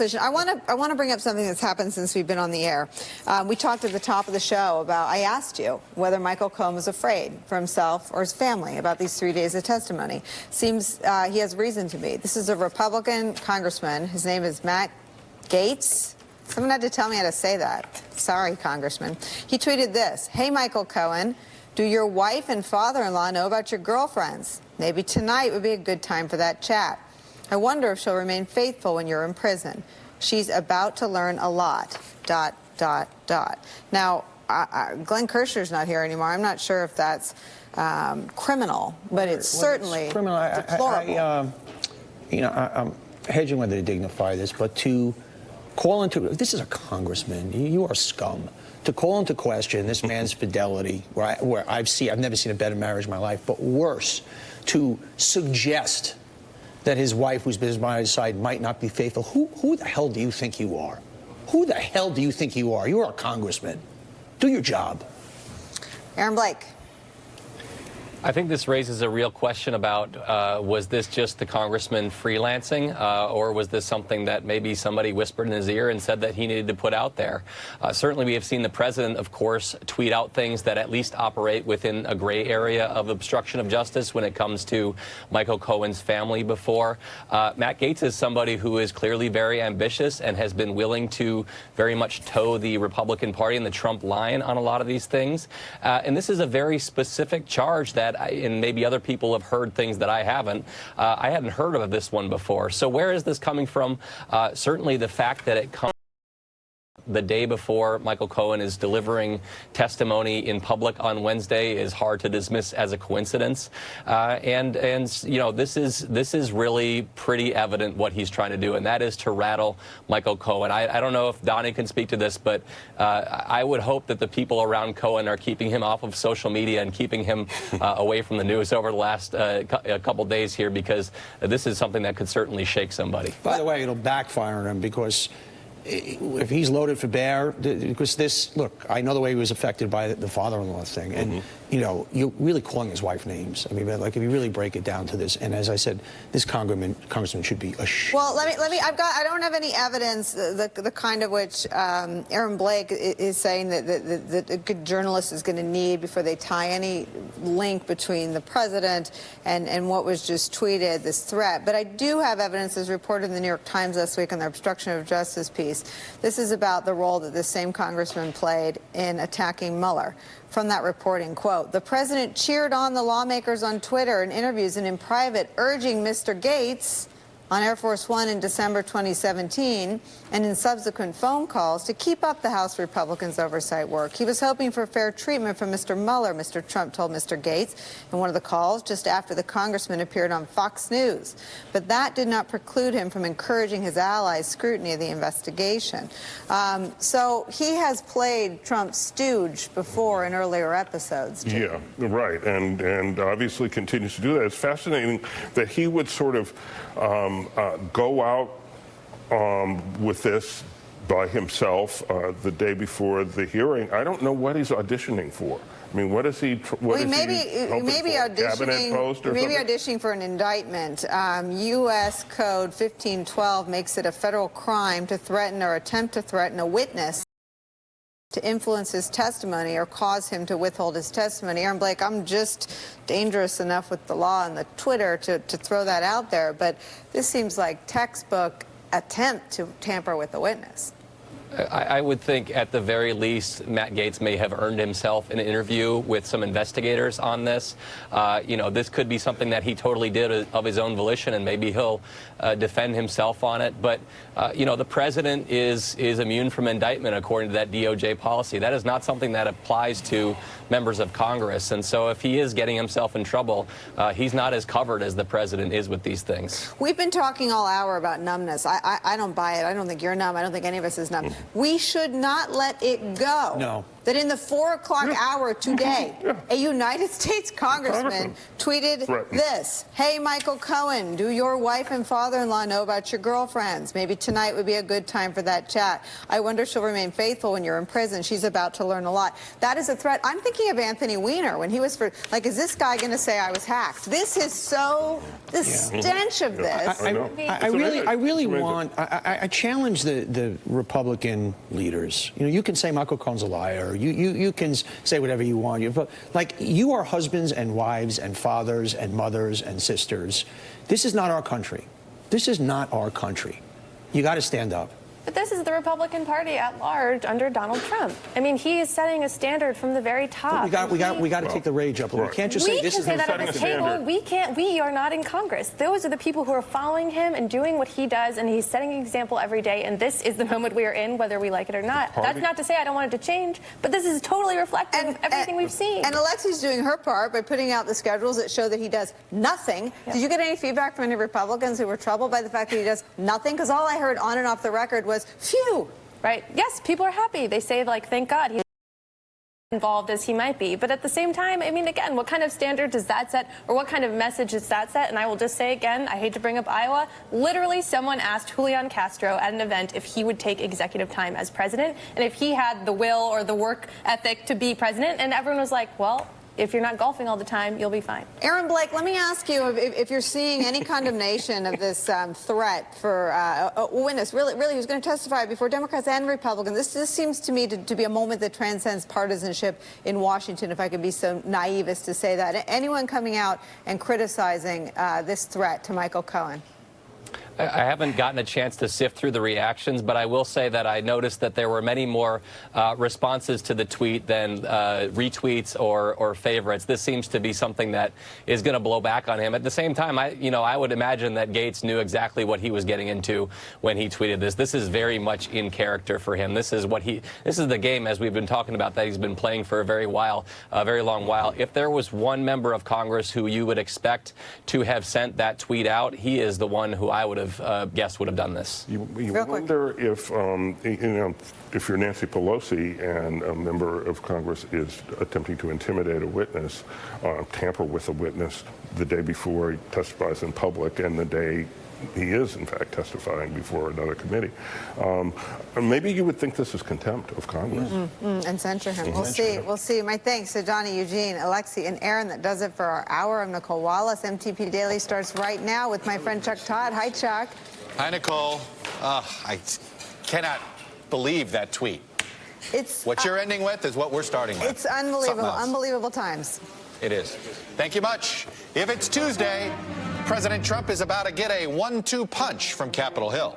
I want to bring up something that's happened since we've been on the air. We talked at the top of the show about, I asked you whether Michael Cohen was afraid for himself or his family about these 3 days of testimony. Seems he has reason to be. This is a Republican congressman. His name is Matt Gaetz. Someone had to tell me how to say that. Sorry, Congressman. He tweeted this: "Hey, Michael Cohen, do your wife and father-in-law know about your girlfriends? Maybe tonight would be a good time for that chat. I wonder if she'll remain faithful when you're in prison. She's about to learn a lot, ... Now, Glenn Kirshner's not here anymore. I'm not sure if that's criminal, but it's certainly deplorable. I'm hedging whether to dignify this, but to call into, this is a congressman, you are scum. To call into question this man's fidelity, where I've never seen a better marriage in my life, but worse, to suggest that his wife, who's been by his side, might not be faithful. Who the hell do you think you are? Who the hell do you think you are? You are a congressman. Do your job. Aaron Blake. I think this raises a real question about was this just the congressman freelancing, or was this something that maybe somebody whispered in his ear and said that he needed to put out there? Certainly we have seen the president, of course, tweet out things that at least operate within a gray area of obstruction of justice when it comes to Michael Cohen's family before. Matt Gaetz is somebody who is clearly very ambitious and has been willing to very much toe the Republican Party and the Trump line on a lot of these things. And this is a very specific charge that and maybe other people have heard things that I haven't. I hadn't heard of this one before. So where is this coming from? Certainly the fact that it comes the day before Michael Cohen is delivering testimony in public on Wednesday is hard to dismiss as a coincidence. And you know, this is really pretty evident what he's trying to do, and that is to rattle Michael Cohen. I don't know if Donnie can speak to this, but I would hope that the people around Cohen are keeping him off of social media and keeping him away from the news over the last couple days here, because this is something that could certainly shake somebody. By the way, it'll backfire on him, because if he's loaded for bear, because this, look, I know the way he was affected by the father-in-law thing, and you know, you're really calling his wife names. I mean, like, if you really break it down to this, and as I said, this congressman should be ashamed. Well, let me. I don't have any evidence, the kind of which Aaron Blake is saying that a good journalist is going to need before they tie any link between the president and what was just tweeted, this threat. But I do have evidence, as reported in the New York Times last week on their obstruction of justice piece. This is about the role that this same congressman played in attacking Mueller. From that reporting, quote, "The president cheered on the lawmakers on Twitter in interviews and in private, urging Mr. Gaetz on Air Force One in December 2017 and in subsequent phone calls to keep up the House Republicans' oversight work. He was hoping for fair treatment from Mr. Mueller," Mr. Trump told Mr. Gaetz in one of the calls just after the congressman appeared on Fox News. But that did not preclude him from encouraging his allies' scrutiny of the investigation. So he has played Trump's stooge before in earlier episodes, too. Yeah, right, and obviously continues to do that. It's fascinating that he would sort of go out with this by himself the day before the hearing. I don't know what he's auditioning for. I mean, what is he? Maybe auditioning for an indictment. U.S. Code 1512 makes it a federal crime to threaten or attempt to threaten a witness to influence his testimony or cause him to withhold his testimony. Aaron Blake, I'm just dangerous enough with the law and the Twitter to throw that out there, but this seems like textbook attempt to tamper with the witness. I would think at the very least Matt Gaetz may have earned himself an interview with some investigators on this. You know, this could be something that he totally did of his own volition, and maybe he'll defend himself on it. But, you know, the president is immune from indictment according to that DOJ policy. That is not something that applies to members of Congress. And so if he is getting himself in trouble, he's not as covered as the president is with these things. We've been talking all hour about numbness. I don't buy it. I don't think you're numb. I don't think any of us is numb. We should not let it go. No. that in the 4 o'clock hour today, a United States congressman tweeted this: "Hey, Michael Cohen, do your wife and father-in-law know about your girlfriends? Maybe tonight would be a good time for that chat. I wonder if she'll remain faithful when you're in prison. She's about to learn a lot." That is a threat. I'm thinking of Anthony Weiner when he was for, like, is this guy going to say I was hacked? This is so, the stench of this. I really want, I challenge the Republican leaders. You know, you can say Michael Cohen's a liar. You can say whatever you want. But, like, you are husbands and wives and fathers and mothers and sisters. This is not our country. This is not our country. You got to stand up. But this is the Republican Party at large under Donald Trump. I mean, he is setting a standard from the very top. We got to take the rage up. We can't just say this is we can say that at this table. We can't. We are not in Congress. Those are the people who are following him and doing what he does, and he's setting an example every day. And this is the moment we are in, whether we like it or not. That's not to say I don't want it to change, but this is totally reflective of everything we've seen. And Alexi's doing her part by putting out the schedules that show that he does nothing. Did you get any feedback from any Republicans who were troubled by the fact that he does nothing? Because all I heard on and off the record was, phew. Right. Yes, people are happy. They say, like, thank God he's involved as he might be. But at the same time, I mean, again, what kind of standard does that set, or what kind of message does that set? And I will just say again, I hate to bring up Iowa. Literally, someone asked Julian Castro at an event if he would take executive time as president and if he had the will or the work ethic to be president. And everyone was like, well, if you're not golfing all the time, you'll be fine. Aaron Blake, let me ask you if you're seeing any condemnation of this threat for a witness, really, who's going to testify before Democrats and Republicans. This seems to me to be a moment that transcends partisanship in Washington, if I could be so naive as to say that. Anyone coming out and criticizing this threat to Michael Cohen? I haven't gotten a chance to sift through the reactions, but I will say that I noticed that there were many more responses to the tweet than retweets or favorites. This seems to be something that is going to blow back on him. At the same time, I would imagine that Gates knew exactly what he was getting into when he tweeted this. This is very much in character for him. This is the game, as we've been talking about, that he's been playing for a very long while. If there was one member of Congress who you would expect to have sent that tweet out, he is the one who I would have guessed would have done this. You wonder if, if you're Nancy Pelosi and a member of Congress is attempting to intimidate a witness, tamper with a witness the day before he testifies in public and the day he is, in fact, testifying before another committee. Maybe you would think this is contempt of Congress. And censure him. We'll see. We'll see. My thanks to Johnny, Eugene, Alexi, and Aaron. That does it for our hour. I'm Nicole Wallace. MTP Daily starts right now with my friend Chuck Todd. Hi, Chuck. Hi, Nicole. I cannot believe that tweet. It's what you're ending with is what we're starting with. It's unbelievable. Unbelievable times. It is. Thank you much. If it's Tuesday, President Trump is about to get a 1-2 punch from Capitol Hill.